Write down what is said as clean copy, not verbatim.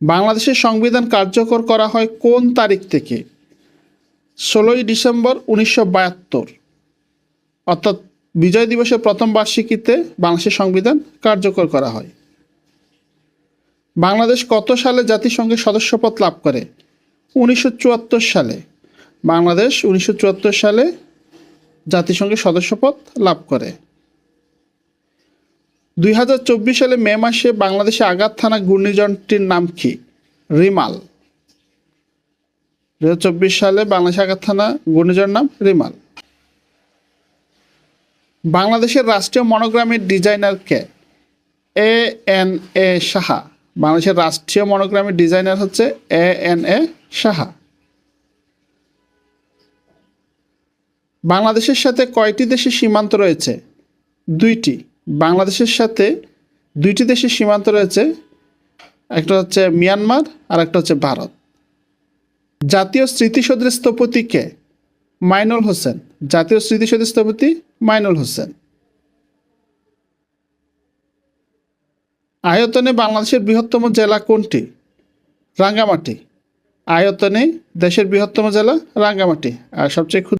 বাংলাদেশের সংবিধান কার্যকর করা হয় কোন তারিখ থেকে? 16ই ডিসেম্বর 1972, অর্থাৎ বিজয় দিবসের প্রথম বার্ষিকীতে বাংলাদেশের সংবিধান কার্যকর করা হয়। বাংলাদেশ কত সালে জাতিসংঘের সদস্যপদ লাভ করে? 1974 সালে। বাংলাদেশ 1974 সালে জাতিসংঘের সদস্যপদ লাভ করে। 2024 সালে মে মাসে বাংলাদেশে আঘাত হানা ঘূর্ণিঝড়টির নাম কি? রিমাল। 2024 সালে বাংলাদেশে আঘাত হানা ঘূর্ণিঝড়ের নাম রিমাল। বাংলাদেশের রাষ্ট্রীয় মনোগ্রামের ডিজাইনার কে? ANA সাহা। বাংলাদেশের রাষ্ট্রীয় মনোগ্রামের ডিজাইনার হচ্ছে ANA সাহা। বাংলাদেশের সাথে কয়টি দেশের সীমান্ত রয়েছে? 2টি। বাংলাদেশের সাথে 2টি দেশের সীমান্ত রয়েছে, একটা হচ্ছে মিয়ানমার আর একটা হচ্ছে ভারত। জাতীয় স্মৃতিসৌধের স্থপতি কে? মাইনুল হোসেন। জাতীয় স্মৃতিসৌধের স্থপতি মাইনুল হোসেন। আয়তনে বাংলাদেশের বৃহত্তম জেলা কোনটি? রাঙ্গামাটি। আয়তনে দেশের বৃহত্তম জেলা রাঙ্গামাটি। আর সবচেয়ে